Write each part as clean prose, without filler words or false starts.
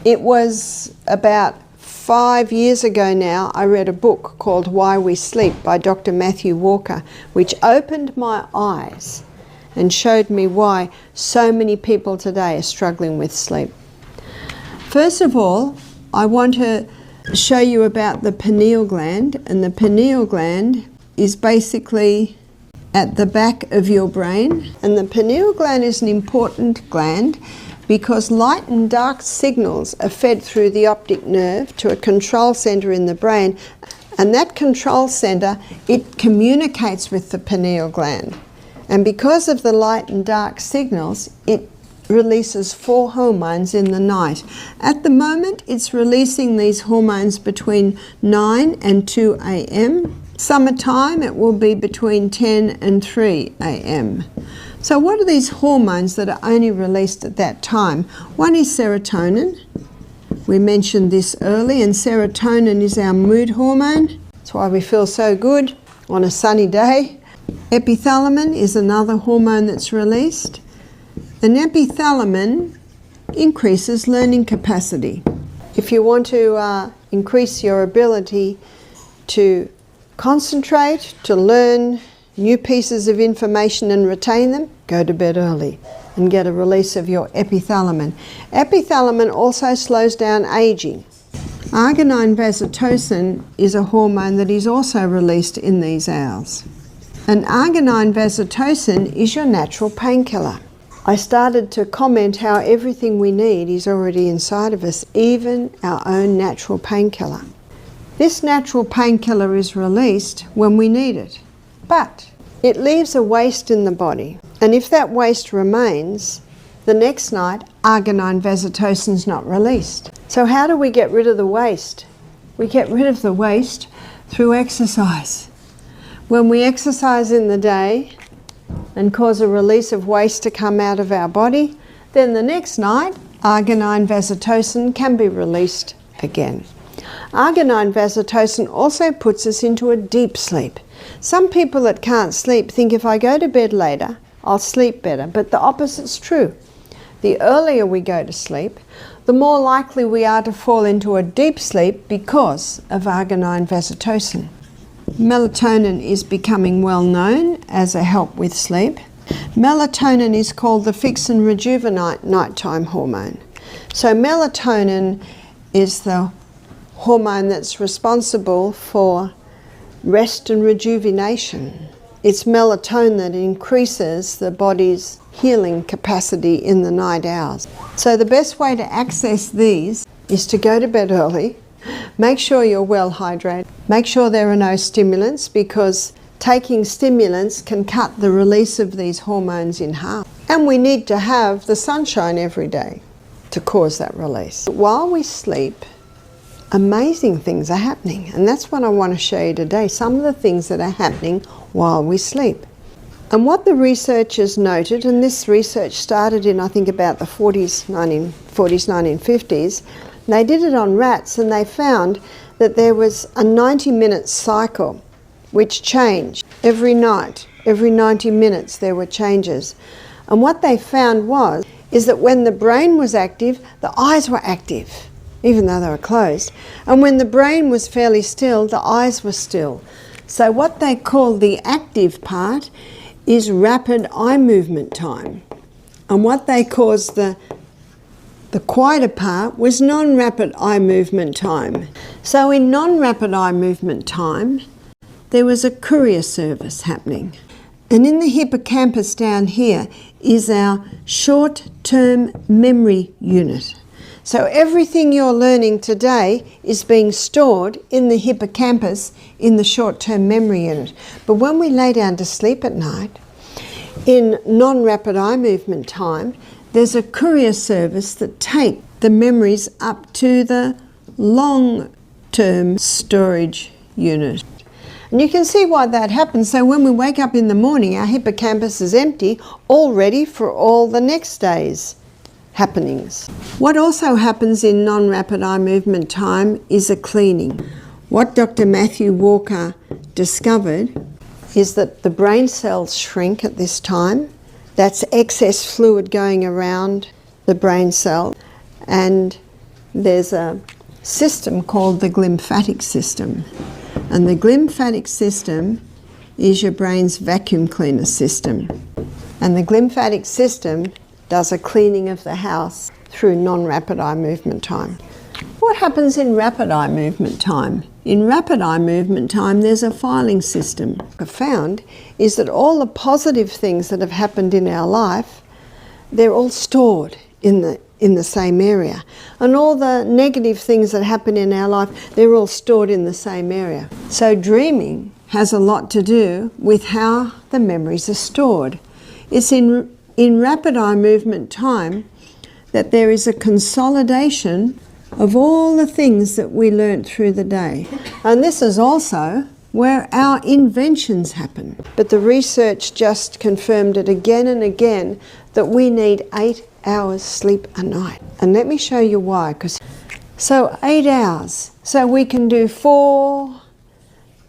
It was about 5 years ago now, I read a book called Why We Sleep by Dr. Matthew Walker, which opened my eyes and showed me why so many people today are struggling with sleep. First of all, I want to show you about the pineal gland, and the pineal gland is basically at the back of your brain, and the pineal gland is an important gland because light and dark signals are fed through the optic nerve to a control center in the brain, and that control center, it communicates with the pineal gland, and because of the light and dark signals, it releases 4 hormones in the night. At the moment, it's releasing these hormones between 9 and 2 a.m. Summertime, it will be between 10 and 3 a.m. So what are these hormones that are only released at that time? One is serotonin. We mentioned this early, and serotonin is our mood hormone. That's why we feel so good on a sunny day. Epithalamin is another hormone that's released. And epithalamin increases learning capacity. If you want to increase your ability to concentrate, to learn new pieces of information and retain them, go to bed early and get a release of your epithalamin. Epithalamin also slows down aging. Arginine vasotocin is a hormone that is also released in these hours. And arginine vasotocin is your natural painkiller. I started to comment how everything we need is already inside of us, even our own natural painkiller. This natural painkiller is released when we need it, but it leaves a waste in the body. And if that waste remains, the next night, arginine vasotocin is not released. So how do we get rid of the waste? We get rid of the waste through exercise. When we exercise in the day and cause a release of waste to come out of our body, then the next night, arginine vasotocin can be released again. Arginine vasotocin also puts us into a deep sleep. Some people that can't sleep think if I go to bed later, I'll sleep better, but the opposite's true. The earlier we go to sleep, the more likely we are to fall into a deep sleep because of arginine vasotocin. Melatonin is becoming well known as a help with sleep. Melatonin is called the fix and rejuvenate nighttime hormone. So melatonin is the hormone that's responsible for rest and rejuvenation. It's melatonin that increases the body's healing capacity in the night hours. So the best way to access these is to go to bed early, make sure you're well hydrated, make sure there are no stimulants, because taking stimulants can cut the release of these hormones in half. And we need to have the sunshine every day to cause that release. While we sleep, amazing things are happening, and that's what I want to show you today, some of the things that are happening while we sleep. And what the researchers noted, and this research started in I think about the 1950s, they did it on rats, and they found that there was a 90-minute cycle which changed every night. Every 90 minutes there were changes. And what they found is that when the brain was active, the eyes were active, even though they were closed. And when the brain was fairly still, the eyes were still. So what they call the active part is rapid eye movement time. And what they caused the quieter part was non-rapid eye movement time. So in non-rapid eye movement time, there was a courier service happening. And in the hippocampus down here is our short-term memory unit. So everything you're learning today is being stored in the hippocampus in the short-term memory unit. But when we lay down to sleep at night, in non-rapid eye movement time, there's a courier service that takes the memories up to the long-term storage unit. And you can see why that happens. So when we wake up in the morning, our hippocampus is empty, all ready for all the next day's happenings. What also happens in non-rapid eye movement time is a cleaning. What Dr. Matthew Walker discovered is that the brain cells shrink at this time. That's excess fluid going around the brain cell, and there's a system called the glymphatic system. And the glymphatic system is your brain's vacuum cleaner system. And the glymphatic system does a cleaning of the house through non-rapid eye movement time. What happens in rapid eye movement time? In rapid eye movement time, there's a filing system. What I've found is that all the positive things that have happened in our life, they're all stored in the same area. And all the negative things that happen in our life, they're all stored in the same area. So dreaming has a lot to do with how the memories are stored. It's in rapid eye movement time that there is a consolidation of all the things that we learnt through the day. And this is also where our inventions happen. But the research just confirmed it again and again that we need 8 hours sleep a night. And let me show you why. So 8 hours. So we can do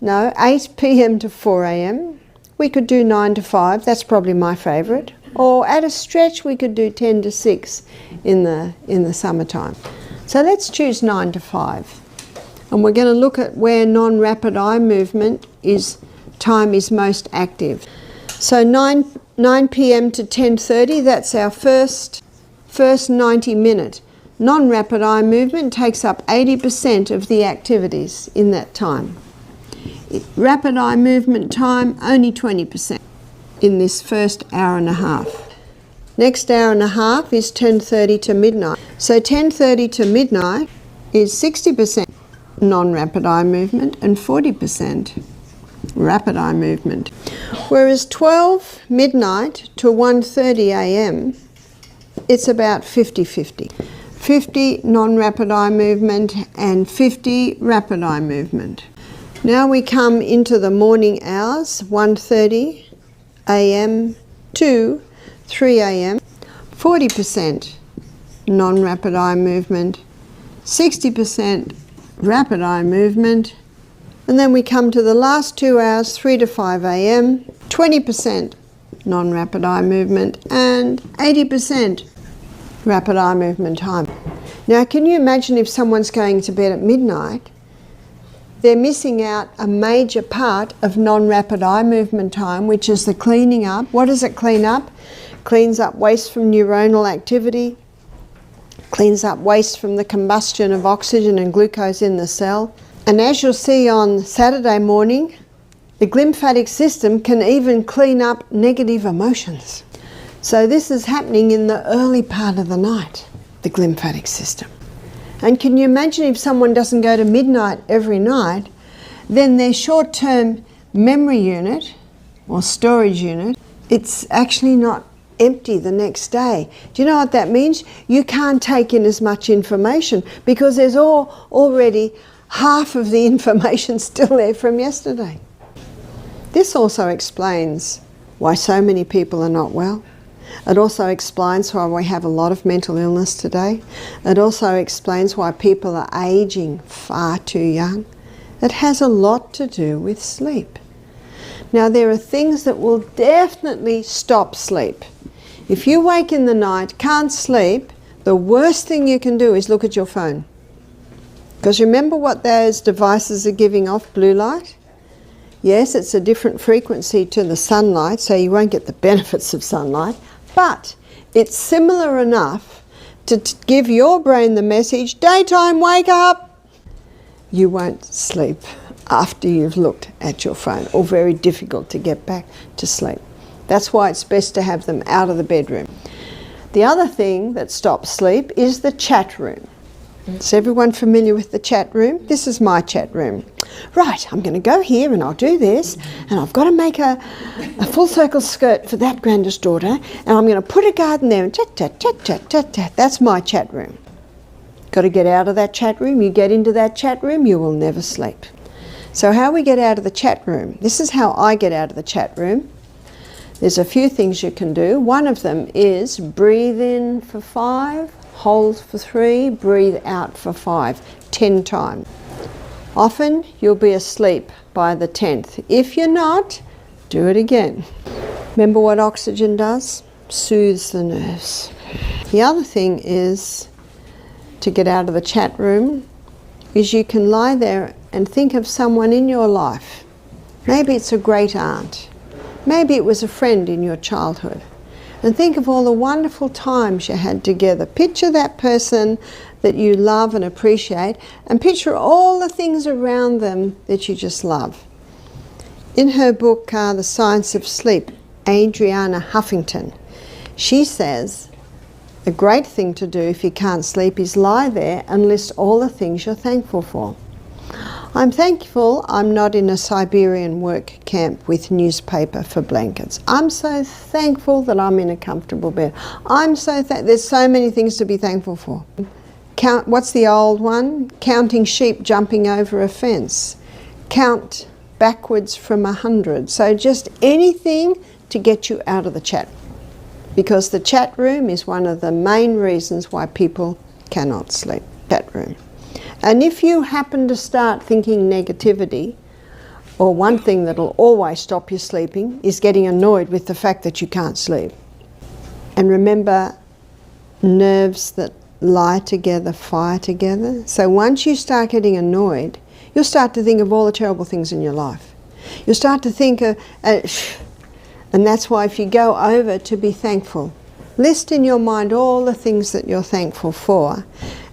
8 p.m. to 4 a.m. We could do 9 to 5. That's probably my favourite. Or at a stretch we could do 10 to 6 in the summertime. So let's choose 9 to 5. And we're going to look at where non-rapid eye movement time is most active. So 9 p.m. to 10:30, that's our first 90-minute. Non-rapid eye movement takes up 80% of the activities in that time. Rapid eye movement time, only 20% in this first hour and a half. Next hour and a half is 10:30 to midnight. So 10:30 to midnight is 60% non-rapid eye movement and 40% rapid eye movement. Whereas 12 midnight to 1:30 a.m. it's about 50-50. 50 non-rapid eye movement and 50 rapid eye movement. Now we come into the morning hours, 1:30 a.m. to 3 a.m. 40% non-rapid eye movement, 60% rapid eye movement, and then we come to the last 2 hours, 3 to 5 a.m., 20% non-rapid eye movement and 80% rapid eye movement time. Now can you imagine if someone's going to bed at midnight, they're missing out a major part of non-rapid eye movement time, which is the cleaning up. What does it clean up? Cleans up waste from neuronal activity, cleans up waste from the combustion of oxygen and glucose in the cell. And as you'll see on Saturday morning, the glymphatic system can even clean up negative emotions. So this is happening in the early part of the night, the glymphatic system. And can you imagine if someone doesn't go to midnight every night, then their short-term memory unit or storage unit, it's actually not empty the next day. Do you know what that means? You can't take in as much information because there's already half of the information still there from yesterday. This also explains why so many people are not well. It also explains why we have a lot of mental illness today. It also explains why people are aging far too young. It has a lot to do with sleep. Now there are things that will definitely stop sleep. If you wake in the night, can't sleep, the worst thing you can do is look at your phone. Because remember what those devices are giving off, blue light? Yes, it's a different frequency to the sunlight, so you won't get the benefits of sunlight, but it's similar enough to give your brain the message, daytime, wake up. You won't sleep after you've looked at your phone, or very difficult to get back to sleep. That's why it's best to have them out of the bedroom. The other thing that stops sleep is the chat room. Is everyone familiar with the chat room? This is my chat room. Right, I'm going to go here and I'll do this, and I've got to make a full circle skirt for that grandest daughter, and I'm going to put a garden there and chat, chat, chat, chat, chat, chat. That's my chat room. Got to get out of that chat room. You get into that chat room, you will never sleep. So how we get out of the chat room? This is how I get out of the chat room. There's a few things you can do. One of them is breathe in for 5, hold for 3, breathe out for 5, 10 times. Often you'll be asleep by the 10th. If you're not, do it again. Remember what oxygen does? Soothes the nerves. The other thing is to get out of the chat room is you can lie there and think of someone in your life. Maybe it's a great aunt. Maybe it was a friend in your childhood. And think of all the wonderful times you had together. Picture that person that you love and appreciate, and picture all the things around them that you just love. In her book, The Science of Sleep, Adriana Huffington, she says, a great thing to do if you can't sleep is lie there and list all the things you're thankful for. I'm thankful I'm not in a Siberian work camp with newspaper for blankets. I'm so thankful that I'm in a comfortable bed. There's so many things to be thankful for. What's the old one? Counting sheep jumping over a fence. Count backwards from 100. So just anything to get you out of the chat. Because the chat room is one of the main reasons why people cannot sleep. Chat room. And if you happen to start thinking negativity, or one thing that'll always stop you sleeping is getting annoyed with the fact that you can't sleep. And remember, nerves that lie together fire together. So once you start getting annoyed, you'll start to think of all the terrible things in your life. You'll start to think of, and that's why if you go over to be thankful, list in your mind all the things that you're thankful for,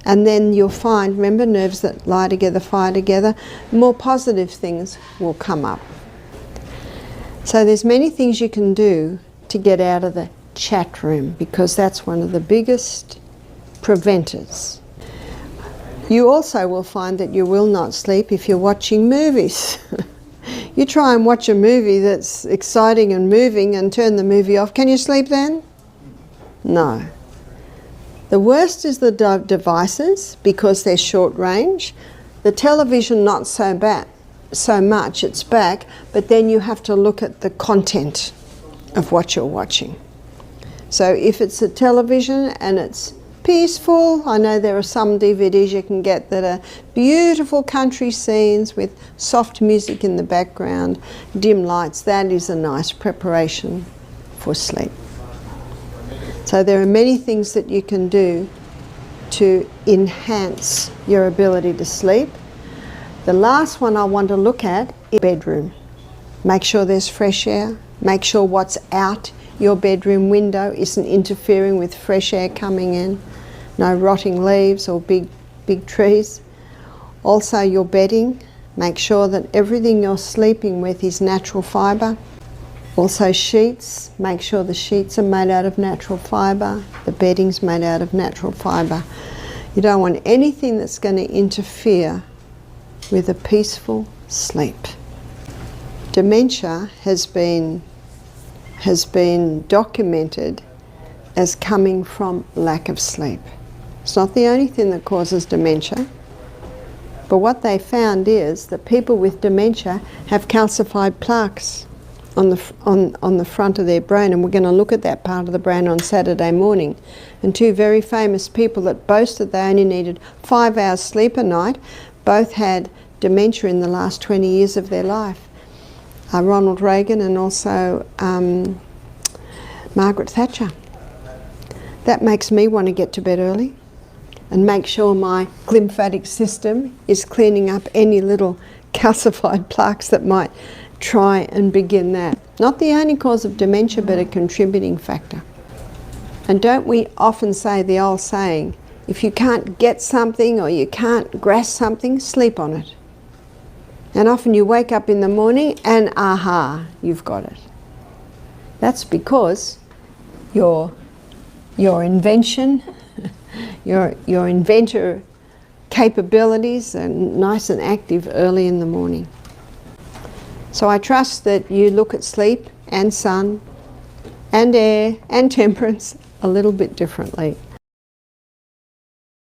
and then you'll find, remember, nerves that lie together fire together, more positive things will come up. So there's many things you can do to get out of the chat room, because that's one of the biggest preventers. You also will find that you will not sleep if you're watching movies. You try and watch a movie that's exciting and moving and turn the movie off. Can you sleep then? No. The worst is the devices, because they're short range. The television, not so much, it's back, but then you have to look at the content of what you're watching. So if it's a television and it's peaceful, I know there are some DVDs you can get that are beautiful country scenes with soft music in the background, dim lights. That is a nice preparation for sleep. So there are many things that you can do to enhance your ability to sleep. The last one I want to look at is bedroom. Make sure there's fresh air. Make sure what's out your bedroom window isn't interfering with fresh air coming in. No rotting leaves or big trees. Also your bedding. Make sure that everything you're sleeping with is natural fibre. Also sheets, make sure the sheets are made out of natural fibre, the bedding's made out of natural fibre. You don't want anything that's going to interfere with a peaceful sleep. Dementia has been documented as coming from lack of sleep. It's not the only thing that causes dementia, but what they found is that people with dementia have calcified plaques on the front of their brain, and we're going to look at that part of the brain on Saturday morning. And two very famous people that boasted they only needed 5 hours sleep a night both had dementia in the last 20 years of their life. Ronald Reagan and also Margaret Thatcher. That makes me want to get to bed early and make sure my lymphatic system is cleaning up any little calcified plaques that might try and begin that. Not the only cause of dementia, but a contributing factor. And don't we often say the old saying, if you can't get something or you can't grasp something, sleep on it. And often you wake up in the morning and aha, you've got it. That's because your invention, your inventor capabilities are nice and active early in the morning. So I trust that you look at sleep and sun and air and temperance a little bit differently.